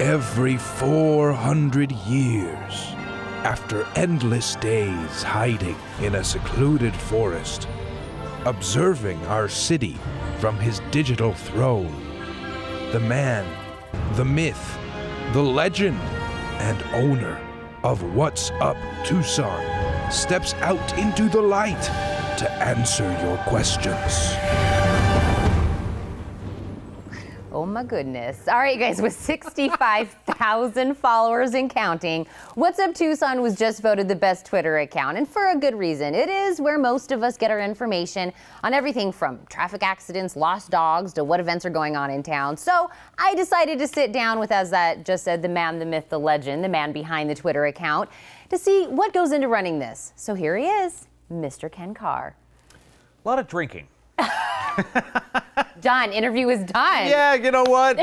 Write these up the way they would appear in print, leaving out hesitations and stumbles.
Every 400 years, after endless days hiding in a secluded forest, observing our city from his digital throne, the man, the myth, the legend, and owner of What's Up Tucson steps out into the light to answer your questions. Oh my goodness. All right, guys, with 65,000 followers and counting, What's Up Tucson was just voted the best Twitter account, and for a good reason. It is where most of us get our information on everything from traffic accidents, lost dogs, to what events are going on in town. So I decided to sit down with, as that just said, the man, the myth, the legend, the man behind the Twitter account, to see what goes into running this. So here he is, Mr. Ken Carr. A lot of drinking. Done. Interview is done. Yeah, you know what?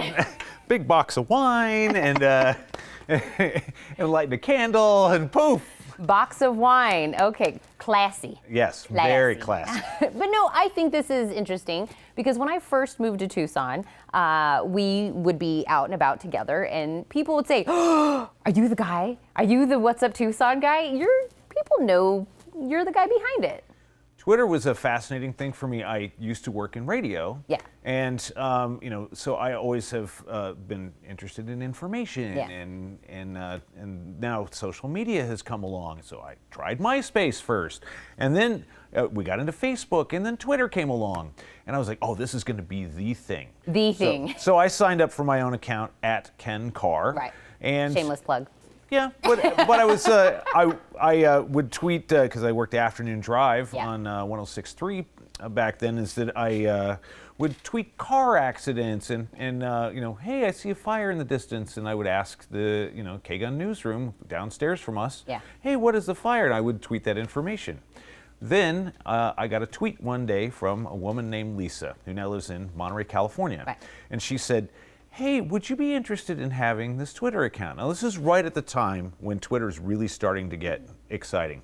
Big box of wine and lighting a candle and poof. Box of wine. Okay, classy. Yes, very classy. But no, I think this is interesting because when I first moved to Tucson, we would be out and about together and people would say, oh, are you the guy? Are you the What's Up Tucson guy? People know you're the guy behind it. Twitter was a fascinating thing for me. I used to work in radio. Yeah. And, so I always have been interested in information. Yeah. And now social media has come along. So I tried MySpace first. And then we got into Facebook. And then Twitter came along. And I was like, oh, this is going to be the thing. The thing. So I signed up for my own account at Ken Carr. Right. And shameless plug. Yeah, but I was I would tweet because I worked afternoon drive on 106.3 back then. Is that I would tweet car accidents and hey, I see a fire in the distance, and I would ask the K-Gun newsroom downstairs from us, hey, what is the fire? And I would tweet that information. Then I got a tweet one day from a woman named Lisa who now lives in Monterey, California, right. And she said, hey, would you be interested in having this Twitter account? Now, this is right at the time when Twitter's really starting to get exciting.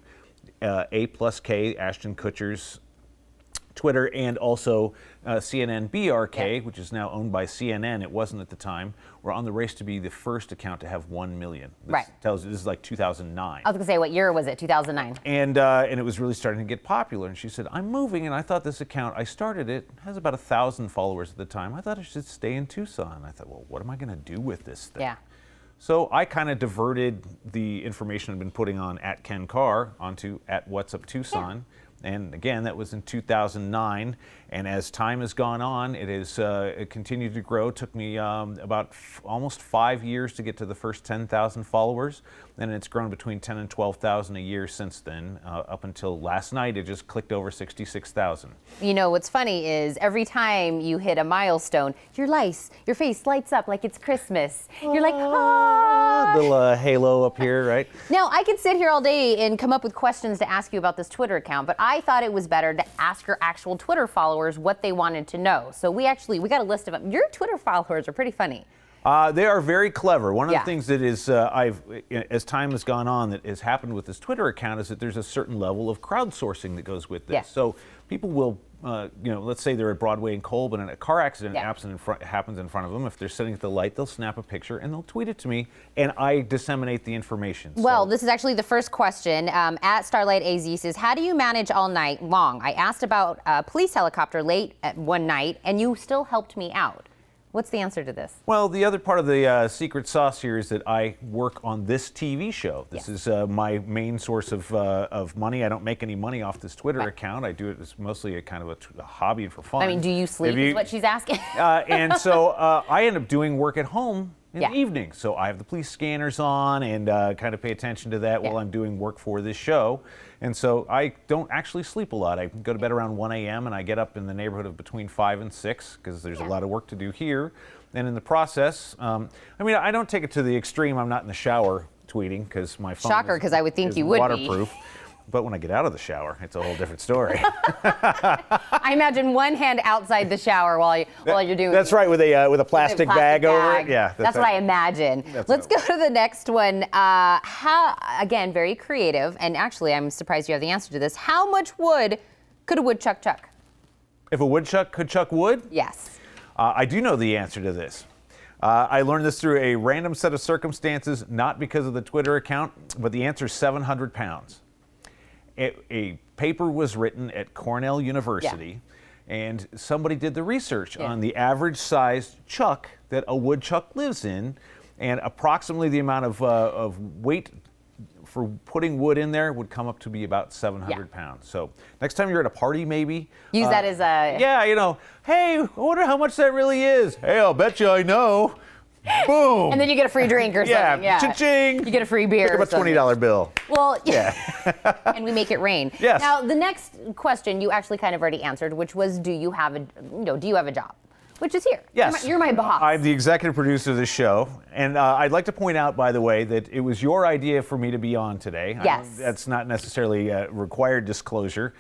A+K, Ashton Kutcher's Twitter, and also CNN BRK, which is now owned by CNN. It wasn't at the time. We're on the race to be the first account to have 1 million. This tells you this is like 2009. I was gonna say, what year was it? 2009. And it was really starting to get popular. And she said, I'm moving, and I thought this account, I started it, has about 1,000 followers at the time. I thought I should stay in Tucson. I thought, well, what am I gonna do with this thing? Yeah. So I kind of diverted the information I've been putting on at Ken Carr onto at What's Up Tucson. Yeah. And again, that was in 2009. And as time has gone on, it has continued to grow. It took me about almost 5 years to get to the first 10,000 followers. And it's grown between 10 and 12,000 a year since then. Up until last night, it just clicked over 66,000. You know, what's funny is every time you hit a milestone, your face lights up like it's Christmas. You're like, ah! Little halo up here, right? Now, I could sit here all day and come up with questions to ask you about this Twitter account, but I thought it was better to ask your actual Twitter followers what they wanted to know. So we got a list of them. Your Twitter followers are pretty funny. They are very clever. One of the things that is, as time has gone on, that has happened with this Twitter account is that there's a certain level of crowdsourcing that goes with this. Yeah. So people will, let's say they're at Broadway and Colburn and a car accident happens in front of them. If they're sitting at the light, they'll snap a picture and they'll tweet it to me, and I disseminate the information. Well, this is actually the first question. At Starlight AZ says, how do you manage all night long? I asked about a police helicopter late at one night, and you still helped me out. What's the answer to this? Well, the other part of the secret sauce here is that I work on this TV show. This is my main source of money. I don't make any money off this Twitter account. I do it as mostly a kind of a hobby and for fun. I mean, do you sleep is what she's asking? And so I end up doing work at home in the evening. So I have the police scanners on and kind of pay attention to that while I'm doing work for this show. And so I don't actually sleep a lot. I go to bed around 1 a.m. and I get up in the neighborhood of between 5 and 6 because there's a lot of work to do here. And in the process, I don't take it to the extreme. I'm not in the shower tweeting because my phone because I would think you would waterproof. But when I get out of the shower, it's a whole different story. I imagine one hand outside the shower while you're doing. That's right, with a plastic bag over it. Yeah, that's what I imagine. Let's go to the next one. Again, very creative, and actually, I'm surprised you have the answer to this. How much wood could a woodchuck chuck? If a woodchuck could chuck wood? Yes. I do know the answer to this. I learned this through a random set of circumstances, not because of the Twitter account, but the answer is 700 pounds. A paper was written at Cornell University, and somebody did the research on the average sized chuck that a woodchuck lives in, and approximately the amount of weight for putting wood in there would come up to be about 700 pounds. So next time you're at a party, maybe use that as a hey, I wonder how much that really is. Hey, I'll bet you I know. Boom. And then you get a free drink or something. Yeah, cha-ching. You get a free beer. Pick up a $20 bill. Well, and we make it rain. Yes. Now, the next question you actually kind of already answered, which was, do you have a job? Which is here. Yes. You're my boss. I'm the executive producer of this show. And I'd like to point out, by the way, that it was your idea for me to be on today. Yes. That's not necessarily required disclosure,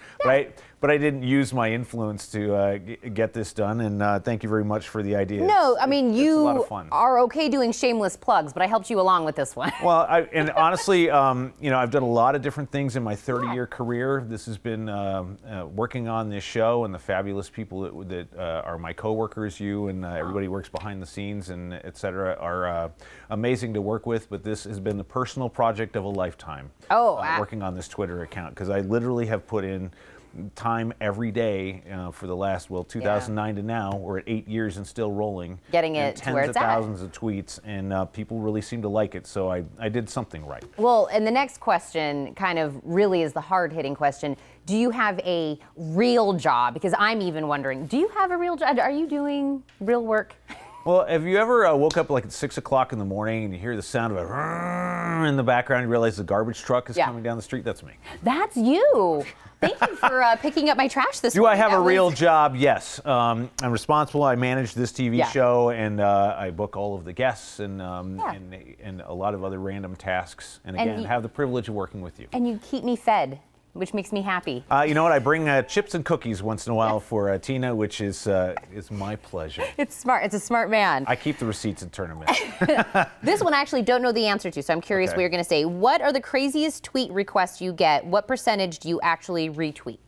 but I didn't use my influence to get this done. And thank you very much for the idea. No, I mean, it's a lot you of fun. are okay doing shameless plugs, but I helped you along with this one. Well, and honestly, I've done a lot of different things in my 30-year career. This has been working on this show, and the fabulous people that are my coworkers, you and everybody who works behind the scenes and et cetera, are amazing to work with. But this has been the personal project of a lifetime. Working on this Twitter account, because I literally have put in time every day for the last 2009 to now. We're at 8 years and still rolling, getting it to where it's tens of thousands of tweets, and people really seem to like it, so I did something right. Well, and the next question kind of really is the hard-hitting question. Do you have a real job? Because I'm even wondering, do you have a real job? Are you doing real work? Well, have you ever woke up like at 6 o'clock in the morning and you hear the sound of a in the background and you realize the garbage truck is coming down the street? That's me. That's you. Thank you for picking up my trash this morning. Do I have a real job? Yes. I'm responsible. I manage this TV show, and I book all of the guests and a lot of other random tasks. And again, have the privilege of working with you. And you keep me fed, which makes me happy. You know what? I bring chips and cookies once in a while for Tina, which is my pleasure. It's smart. It's a smart man. I keep the receipts and turn them in. This one I actually don't know the answer to, so I'm curious what you're going to say. What are the craziest tweet requests you get? What percentage do you actually retweet?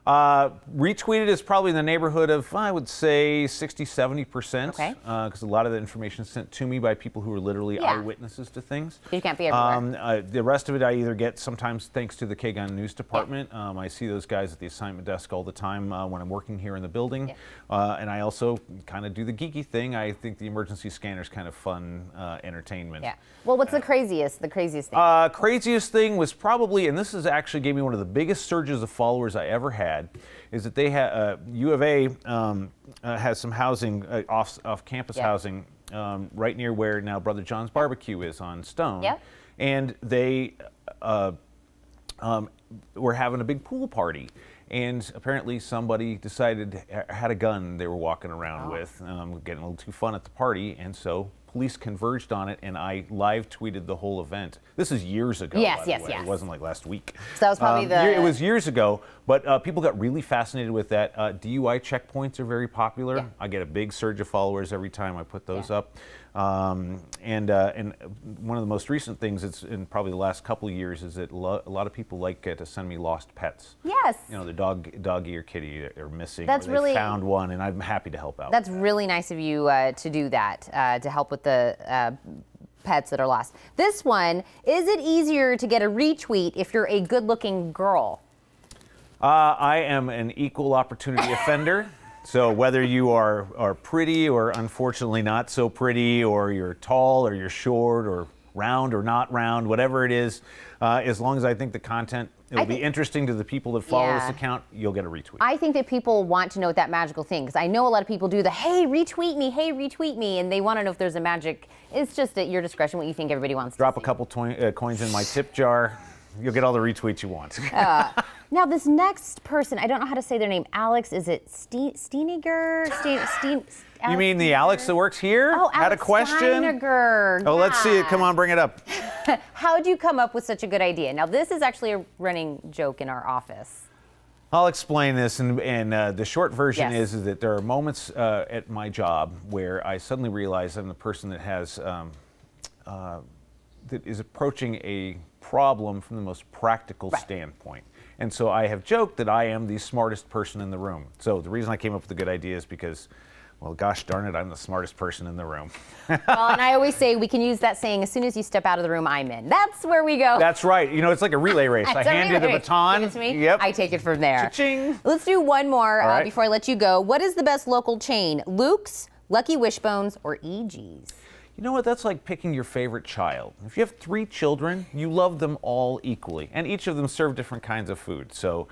Retweeted is probably in the neighborhood of, I would say, 60-70%. Okay. Because a lot of the information is sent to me by people who are literally eyewitnesses to things. You can't be everywhere. The rest of it I either get sometimes thanks to the K-Gun News Department. I see those guys at the assignment desk all the time when I'm working here in the building. And I also kind of do the geeky thing. I think the emergency scanner is kind of fun entertainment. Yeah. Well, what's the craziest thing? Craziest thing was probably, and this is actually gave me one of the biggest surges of followers I ever had, is that they had U of A has some housing off-campus housing right near where now Brother John's Barbecue is on Stone, and they were having a big pool party, and apparently somebody had a gun they were walking around with, getting a little too fun at the party, and so police converged on it, and I live tweeted the whole event. This is years ago. Yes. It wasn't like last week. So that was probably It was years ago, but people got really fascinated with that. DUI checkpoints are very popular. Yeah. I get a big surge of followers every time I put those up. And one of the most recent things it's in probably the last couple of years is that a lot of people like to send me lost pets. Yes. You know, the doggy or kitty are missing. That's really found one, and I'm happy to help out. That's really nice of you to do that, to help with the pets that are lost. This one, is it easier to get a retweet if you're a good-looking girl? I am an equal opportunity offender. So whether you are pretty or unfortunately not so pretty, or you're tall or you're short or round or not round, whatever it is, as long as I think the content will be interesting to the people that follow this account, you'll get a retweet. I think that people want to know that magical thing, because I know a lot of people do the, hey, retweet me, and they want to know if there's a magic. It's just at your discretion what you think everybody wants to see. Drop a couple coins in my tip jar. You'll get all the retweets you want. Now, this next person, I don't know how to say their name. Alex, is it Steiniger? You mean the Alex that works here? Oh, had Alex a question? Steiniger. Oh, let's see it. Come on, bring it up. How'd you come up with such a good idea? Now, this is actually a running joke in our office. I'll explain this, and the short version is that there are moments at my job where I suddenly realize I'm the person that has that is approaching a problem from the most practical standpoint. And so I have joked that I am the smartest person in the room. So the reason I came up with a good idea is because Well, gosh darn it, I'm the smartest person in the room. Well, and I always say we can use that saying, as soon as you step out of the room, I'm in. That's where we go. That's right. You know, it's like a relay race. I hand you the baton. Give it to me. Yep. I take it from there. Cha-ching. Let's do one more right. before I let you go. What is the best local chain? Luke's, Lucky Wishbones, or EG's? You know what? That's like picking your favorite child. If you have 3 children, you love them all equally, and each of them serve different kinds of food. So,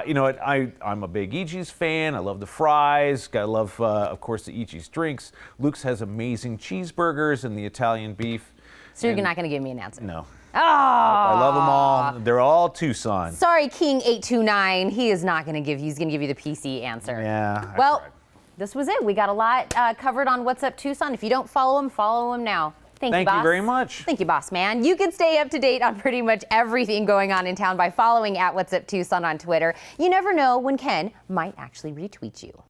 you know what? I'm a big EG's fan. I love the fries. I love, of course, the EG's drinks. Luke's has amazing cheeseburgers and the Italian beef. So you're not going to give me an answer? No. Oh. I love them all. They're all Tucson. Sorry, King829. He is not going to give you. He's going to give you the PC answer. Yeah. Well, this was it. We got a lot covered on What's Up Tucson. If you don't follow him now. Thank you, boss. You very much. Thank you, boss man. You can stay up to date on pretty much everything going on in town by following @What's Up Tucson on Twitter. You never know when Ken might actually retweet you.